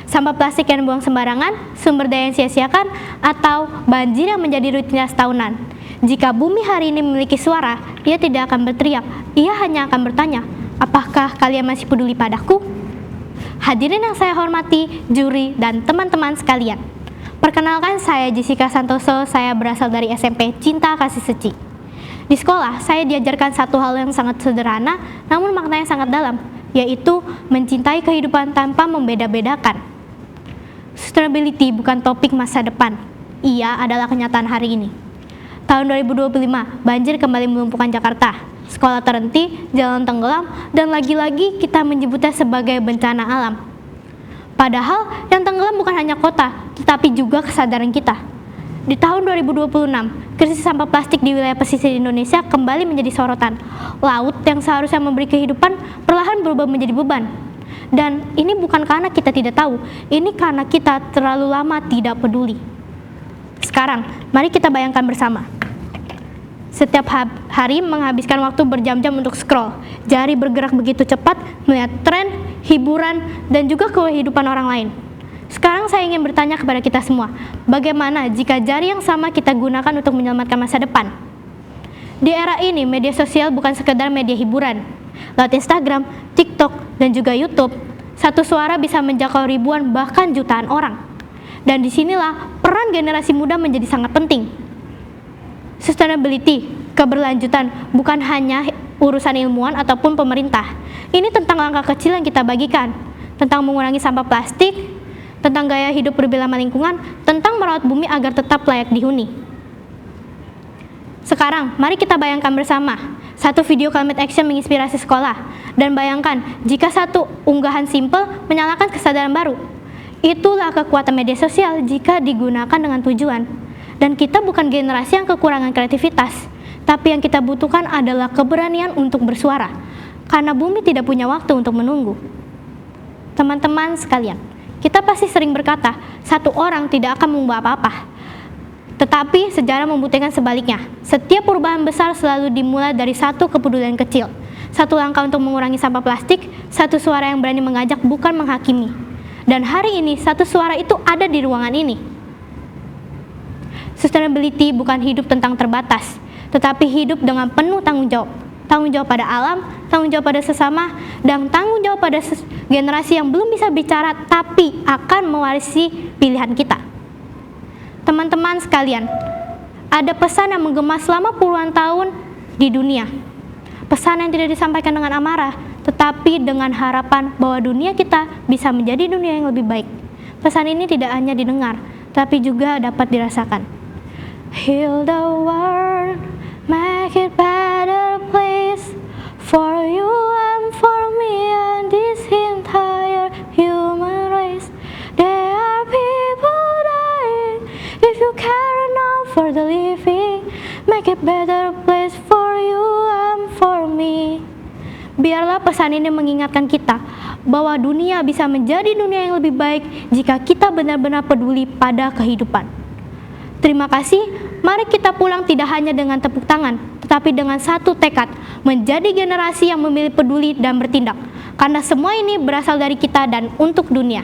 Sampah plastik yang dibuang sembarangan, sumber daya yang sia-siakan, atau banjir yang menjadi rutinitas tahunan. Jika bumi hari ini memiliki suara, ia tidak akan berteriak, ia hanya akan bertanya, apakah kalian masih peduli padaku? Hadirin yang saya hormati, juri, dan teman-teman sekalian. Perkenalkan, saya Jessica Santoso, saya berasal dari SMP Cinta Kasih Suci. Di sekolah, saya diajarkan satu hal yang sangat sederhana, namun maknanya sangat dalam, yaitu mencintai kehidupan tanpa membeda-bedakan. Sustainability bukan topik masa depan, ia adalah kenyataan hari ini. Tahun 2025, banjir kembali melumpuhkan Jakarta. Sekolah terhenti, jalan tenggelam, dan lagi-lagi kita menyebutnya sebagai bencana alam. Padahal yang tenggelam bukan hanya kota, tetapi juga kesadaran kita. Di tahun 2026, krisis sampah plastik di wilayah pesisir Indonesia kembali menjadi sorotan. Laut yang seharusnya memberi kehidupan perlahan berubah menjadi beban. Dan ini bukan karena kita tidak tahu, ini karena kita terlalu lama tidak peduli. Sekarang, mari kita bayangkan bersama. Setiap hari menghabiskan waktu berjam-jam untuk scroll, jari bergerak begitu cepat melihat tren, hiburan, dan juga kehidupan orang lain. Sekarang saya ingin bertanya kepada kita semua, bagaimana jika jari yang sama kita gunakan untuk menyelamatkan masa depan? Di era ini, media sosial bukan sekedar media hiburan. Lewat Instagram, TikTok, dan juga YouTube, satu suara bisa menjangkau ribuan bahkan jutaan orang. Dan disinilah peran generasi muda menjadi sangat penting. Sustainability, keberlanjutan, bukan hanya urusan ilmuwan ataupun pemerintah. Ini tentang langkah kecil yang kita bagikan, tentang mengurangi sampah plastik, tentang gaya hidup berbelama lingkungan, tentang merawat bumi agar tetap layak dihuni. Sekarang, mari kita bayangkan bersama, satu video climate action menginspirasi sekolah, dan bayangkan jika satu unggahan simple menyalakan kesadaran baru. Itulah kekuatan media sosial jika digunakan dengan tujuan. Dan kita bukan generasi yang kekurangan kreativitas, tapi yang kita butuhkan adalah keberanian untuk bersuara, karena bumi tidak punya waktu untuk menunggu. Teman-teman sekalian, kita pasti sering berkata, satu orang tidak akan mengubah apa-apa. Tetapi sejarah membuktikan sebaliknya. Setiap perubahan besar selalu dimulai dari satu kepedulian kecil. Satu langkah untuk mengurangi sampah plastik, satu suara yang berani mengajak bukan menghakimi. Dan hari ini satu suara itu ada di ruangan ini. Sustainability bukan hidup tentang terbatas, tetapi hidup dengan penuh tanggung jawab. Tanggung jawab pada alam, tanggung jawab pada sesama, dan tanggung jawab pada generasi yang belum bisa bicara tapi akan mewarisi pilihan kita. Teman-teman sekalian, ada pesan yang menggema selama puluhan tahun di dunia. Pesan yang tidak disampaikan dengan amarah, tetapi dengan harapan bahwa dunia kita bisa menjadi dunia yang lebih baik. Pesan ini tidak hanya didengar, tapi juga dapat dirasakan. Heal the world, make it better place for you and for me and this entire human race. There are people dying. If you care enough for the living, make it better place for you and for me. Biarlah pesan ini mengingatkan kita bahwa dunia bisa menjadi dunia yang lebih baik jika kita benar-benar peduli pada kehidupan. Terima kasih, mari kita pulang tidak hanya dengan tepuk tangan, tetapi dengan satu tekad, menjadi generasi yang memilih peduli dan bertindak. Karena semua ini berasal dari kita dan untuk dunia.